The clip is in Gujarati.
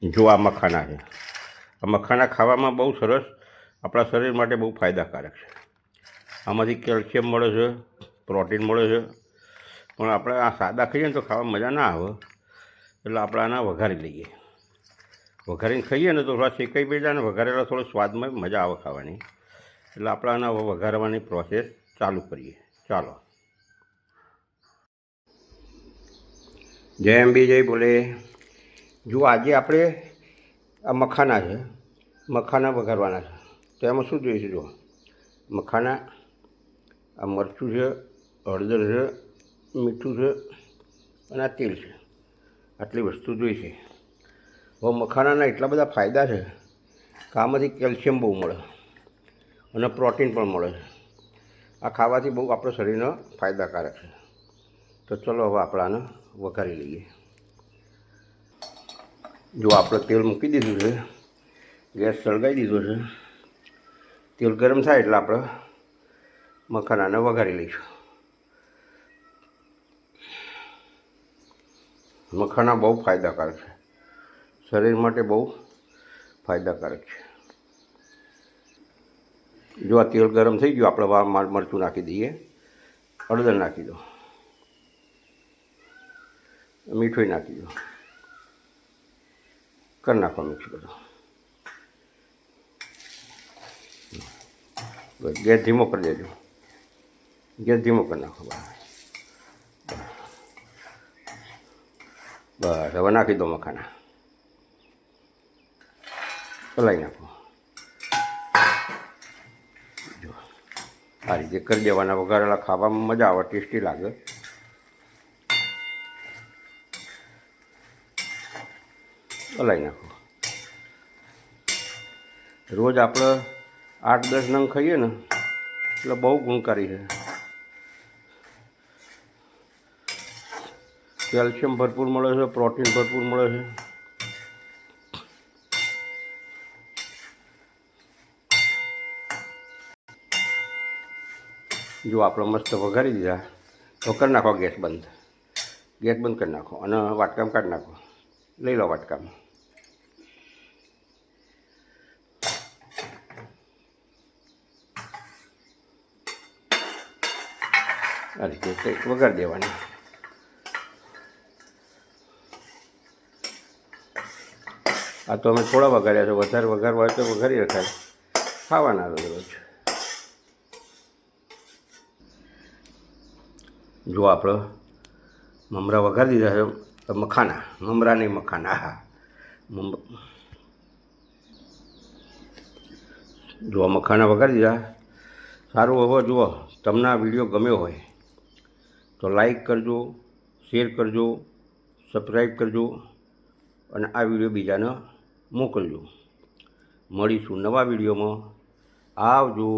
જો આ મખાના છે, આ મખાના ખાવામાં બહુ સરસ, આપણા શરીર માટે બહુ ફાયદાકારક છે. આમાંથી કેલ્શિયમ મળે છે, પ્રોટીન મળે છે. પણ આપણે આ સાદા ખાઈએ ને તો ખાવા મજા ના આવે, એટલે આપણે આના વઘારી લઈએ. વઘારીને ખાઈએ ને તો થોડા શેકાઈ પી જાય ને વઘારેલા થોડો સ્વાદમાં મજા આવે ખાવાની. એટલે આપણે આના વઘારવાની પ્રોસેસ ચાલુ કરીએ. ચાલો. જય અંબે જય બોલે. જો આજે આપણે આ મખાના છે, મખાના વઘારવાના છે. તો એમાં શું જોઈશે? જો મખાના, આ મરચું છે, હળદર છે, મીઠું છે અને આ તેલ છે. આટલી વસ્તુ જોઈશે. હવે મખાનાના એટલા બધા ફાયદા છે કે આમાંથી કેલ્શિયમ બહુ મળે અને પ્રોટીન પણ મળે છે. આ ખાવાથી બહુ આપણા શરીરને ફાયદાકારક છે. તો ચલો હવે આપણે આને વઘારી લઈએ. જો આપણે તેલ મૂકી દીધું છે, ગેસ સળગાવી દીધો છે. તેલ ગરમ થાય એટલે આપણે મખાનાને વઘારી લઈશું. મખાના બહુ ફાયદાકારક છે, શરીર માટે બહુ ફાયદાકારક છે. જો આ તેલ ગરમ થઈ ગયું, આપણે મરચું નાખી દઈએ, હળદર નાખી દો, મીઠું નાખી દો, કરી નાખો મિક્સ બધું. ગેસ ધીમો કરી દેજો, ગેસ ધીમો કરી નાખો. બસ હવે નાખી દો મખાના, હલાવી નાખો. જો આ રીતે કરી દેવાના. વઘારેલા ખાવામાં મજા આવે, ટેસ્ટી લાગે. હલાવી નાખો. રોજ આપણે 8-10 નંગ ખાઈએ ને એટલે બહુ ગુણકારી છે. કેલ્શિયમ ભરપૂર મળે છે, પ્રોટીન ભરપૂર મળે છે. જો આપણે મસ્ત વઘારી દીધા તો કરી નાખો ગેસ બંધ. ગેસ બંધ કરી નાખો અને વાટકામાં કાઢી નાખો. લઈ લો વાટકામાં. આ રીતે કંઈક વઘારી દેવાની. આ તો અમે થોડા વઘાર્યા છે, વધારે વઘારવા હોય તો વઘારી રખાય. ખાવાના રોજ. જો આપણે મમરા વઘારી દીધા છે, મખાના, મમરા નહીં મખાના. હા, જો મખાના વઘારી દીધા. સારું. હવે જુઓ, તમને આ વિડીયો ગમ્યો હોય તો લાઈક કરજો, શેર કરજો, સબસ્ક્રાઈબ કરજો અને આ વિડીયો બીજાને મોકલજો. મળીશું નવા વિડીયોમાં. આવજો.